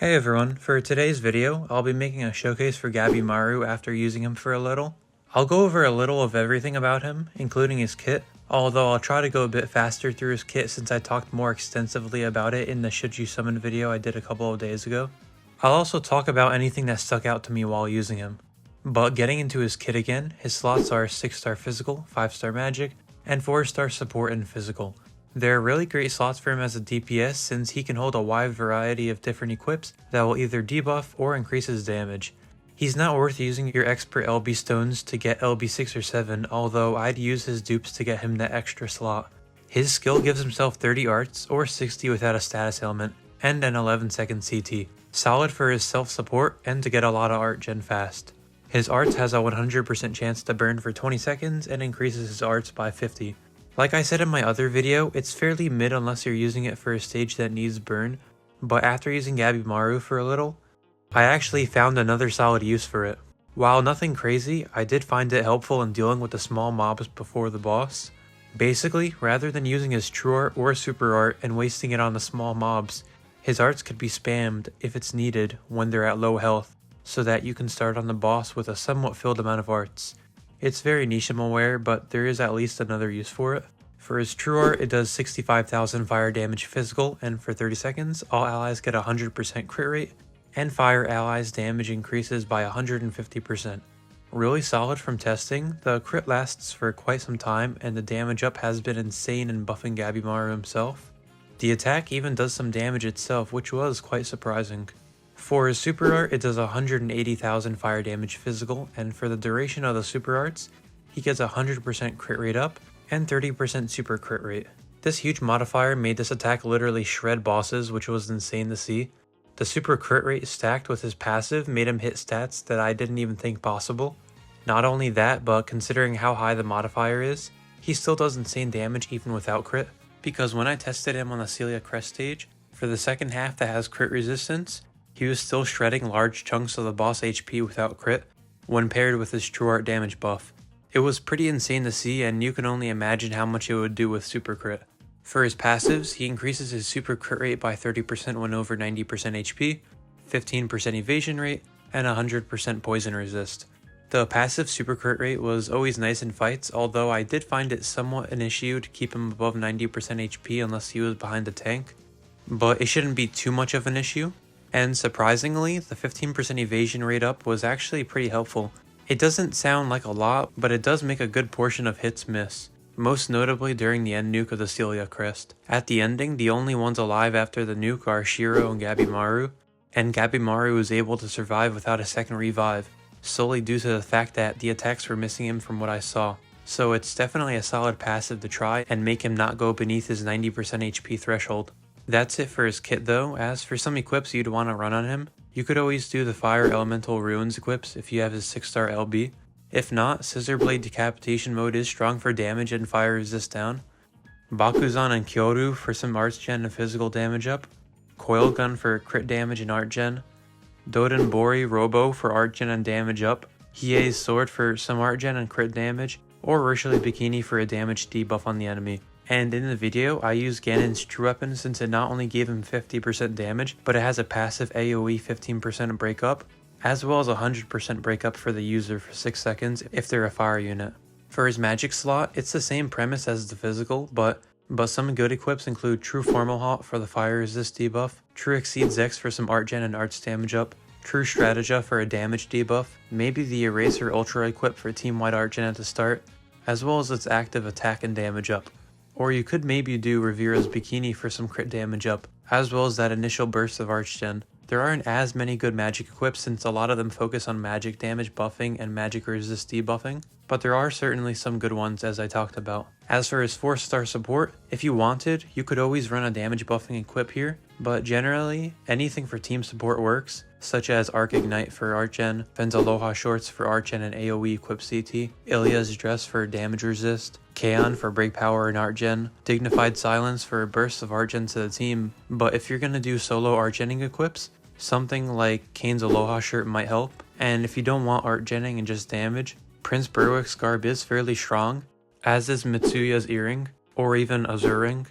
Hey everyone, for today's video, I'll be making a showcase for GABIMARU after using him for a little. I'll go over a little of everything about him, including his kit, although I'll try to go a bit faster through his kit since I talked more extensively about it in the Should You Summon video I did a couple of days ago. I'll also talk about anything that stuck out to me while using him. But getting into his kit again, his slots are 6-star physical, 5-star magic, and 4-star support and physical. They're really great slots for him as a DPS since he can hold a wide variety of different equips that will either debuff or increase his damage. He's not worth using your expert LB stones to get LB 6 or 7, although I'd use his dupes to get him that extra slot. His skill gives himself 30 arts or 60 without a status ailment, and an 11-second CT. Solid for his self-support and to get a lot of art gen fast. His arts has a 100% chance to burn for 20 seconds and increases his arts by 50. Like I said in my other video, it's fairly mid unless you're using it for a stage that needs burn, but after using GABIMARU for a little, I actually found another solid use for it. While nothing crazy, I did find it helpful in dealing with the small mobs before the boss. Basically, rather than using his true art or super art and wasting it on the small mobs, his arts could be spammed if it's needed when they're at low health, so that you can start on the boss with a somewhat filled amount of arts. It's very niche, I'm aware, but there is at least another use for it. For his true art, it does 65,000 fire damage physical, and for 30 seconds, all allies get a 100% crit rate, and fire allies damage increases by 150%. Really solid from testing, the crit lasts for quite some time, and the damage up has been insane in buffing GABIMARU himself. The attack even does some damage itself, which was quite surprising. For his super art, it does 180,000 fire damage physical, and for the duration of the super arts, he gets a 100% crit rate up and 30% super crit rate. This huge modifier made this attack literally shred bosses, which was insane to see. The super crit rate stacked with his passive made him hit stats that I didn't even think possible. Not only that, but considering how high the modifier is, he still does insane damage even without crit, because when I tested him on the Celia Crest stage, for the second half that has crit resistance, he was still shredding large chunks of the boss HP without crit when paired with his true art damage buff. It was pretty insane to see, and you can only imagine how much it would do with super crit. For his passives, he increases his super crit rate by 30% when over 90% HP, 15% evasion rate, and 100% poison resist. The passive super crit rate was always nice in fights, although I did find it somewhat an issue to keep him above 90% HP unless he was behind the tank. But it shouldn't be too much of an issue. And surprisingly, the 15% evasion rate up was actually pretty helpful. It doesn't sound like a lot, but it does make a good portion of hits miss, most notably during the end nuke of the Celia Crest. At the ending, the only ones alive after the nuke are Shiro and GABIMARU is able to survive without a second revive, solely due to the fact that the attacks were missing him from what I saw. So it's definitely a solid passive to try and make him not go beneath his 90% HP threshold. That's it for his kit though. As for some equips you'd want to run on him, you could always do the Fire Elemental Ruins equips if you have his 6-star LB. If not, Scissor Blade Decapitation mode is strong for damage and fire resist down. Bakuzan and Kyoru for some arts gen and physical damage up. Coil Gun for crit damage and art gen. Dodenbori Robo for art gen and damage up. Hiei's Sword for some art gen and crit damage. Or Ritually Bikini for a damage debuff on the enemy. And in the video, I used Ganon's True Weapon since it not only gave him 50% damage, but it has a passive AoE 15% breakup, as well as 100% breakup for the user for 6 seconds if they're a fire unit. For his magic slot, it's the same premise as the physical, but some good equips include True Formal Halt for the fire resist debuff, True Exceeds X for some art gen and arts damage up, True Strategia for a damage debuff, maybe the Eraser Ultra equip for team-wide art gen at the start, as well as its active attack and damage up. Or you could maybe do Revera's Bikini for some crit damage up, as well as that initial burst of arch gen. There aren't as many good magic equips since a lot of them focus on magic damage buffing and magic resist debuffing, but there are certainly some good ones as I talked about. As for his 4-star support, if you wanted, you could always run a damage buffing equip here, but generally, anything for team support works, such as Arc Ignite for art gen, Fen's Aloha Shorts for art gen and AoE equip CT, Ilya's Dress for damage resist, Kaon for break power and art gen, Dignified Silence for a burst of art gen to the team. But if you're gonna do solo art genning equips, something like Kane's Aloha Shirt might help, and if you don't want art genning and just damage, Prince Berwick's Garb is fairly strong, as is Mitsuya's Earring, or even Azuring.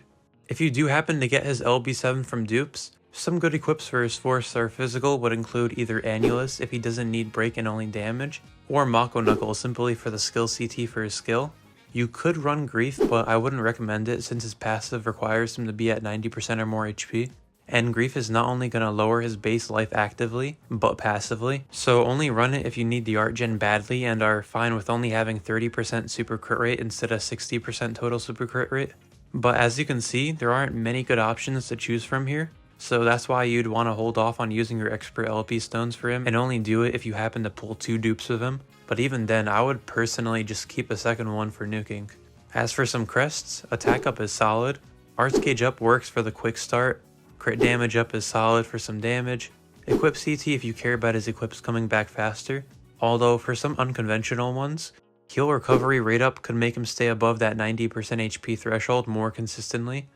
If you do happen to get his LB7 from dupes, Some good equips for his 4-star physical would include either Annulus if he doesn't need break and only damage, or Mako Knuckle simply for the skill CT for his skill. You could run Grief, but I wouldn't recommend it since his passive requires him to be at 90% or more HP. And Grief is not only going to lower his base life actively, but passively, so only run it if you need the art gen badly and are fine with only having 30% super crit rate instead of 60% total super crit rate. But as you can see, there aren't many good options to choose from here, so that's why you'd want to hold off on using your expert LP stones for him and only do it if you happen to pull 2 dupes of him. But even then, I would personally just keep a second one for nuking. As for some crests, attack up is solid, arts gauge up works for the quick start, crit damage up is solid for some damage, equip CT if you care about his equips coming back faster, although for some unconventional ones, heal recovery rate up could make him stay above that 90% HP threshold more consistently,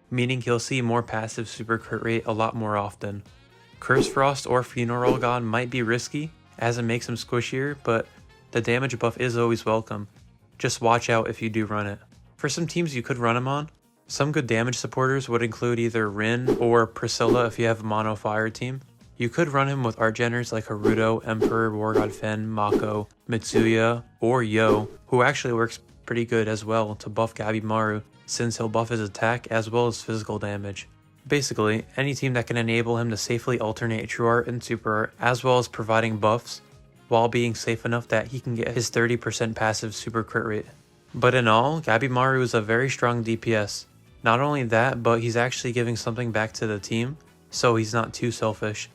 meaning he'll see more passive super crit rate a lot more often. Curse Frost or Funeral God might be risky, as it makes him squishier, but the damage buff is always welcome. Just watch out if you do run it. For some teams you could run him on, some good damage supporters would include either Rin or Priscilla if you have a mono fire team. You could run him with art geners like Haruto, Emperor, War God Fen, Mako, Mitsuya, or Yo, who actually works pretty good as well to buff Gabimaru, since he'll buff his attack as well as physical damage. Basically, any team that can enable him to safely alternate true art and super art, as well as providing buffs, while being safe enough that he can get his 30% passive super crit rate. But in all, Gabimaru is a very strong DPS. Not only that, but he's actually giving something back to the team, so he's not too selfish.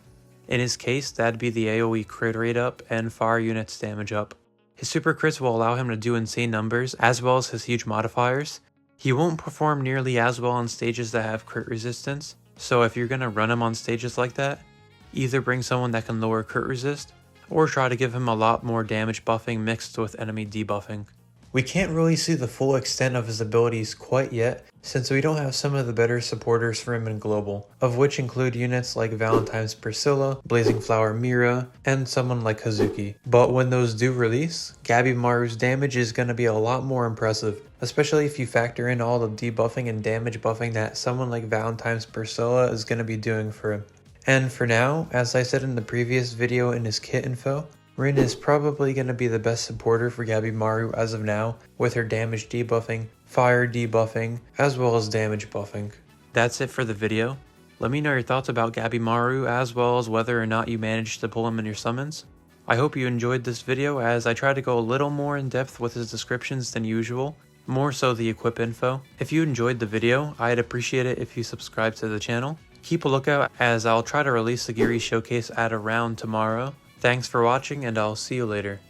In his case, that'd be the AoE crit rate up and fire units damage up. His super crits will allow him to do insane numbers, as well as his huge modifiers. He won't perform nearly as well on stages that have crit resistance, so if you're gonna run him on stages like that, either bring someone that can lower crit resist, or try to give him a lot more damage buffing mixed with enemy debuffing. We can't really see the full extent of his abilities quite yet, since we don't have some of the better supporters for him in Global, of which include units like Valentine's Priscilla, Blazing Flower Mira, and someone like Hazuki. But when those do release, Gabimaru's damage is going to be a lot more impressive, especially if you factor in all the debuffing and damage buffing that someone like Valentine's Priscilla is going to be doing for him. And for now, as I said in the previous video in his kit info, Rin is probably going to be the best supporter for Gabimaru as of now, with her damage debuffing, fire debuffing, as well as damage buffing. That's it for the video. Let me know your thoughts about Gabimaru as well as whether or not you managed to pull him in your summons. I hope you enjoyed this video as I try to go a little more in depth with his descriptions than usual, more so the equip info. If you enjoyed the video, I'd appreciate it if you subscribe to the channel. Keep a lookout as I'll try to release the Geary showcase at around tomorrow. Thanks for watching and I'll see you later.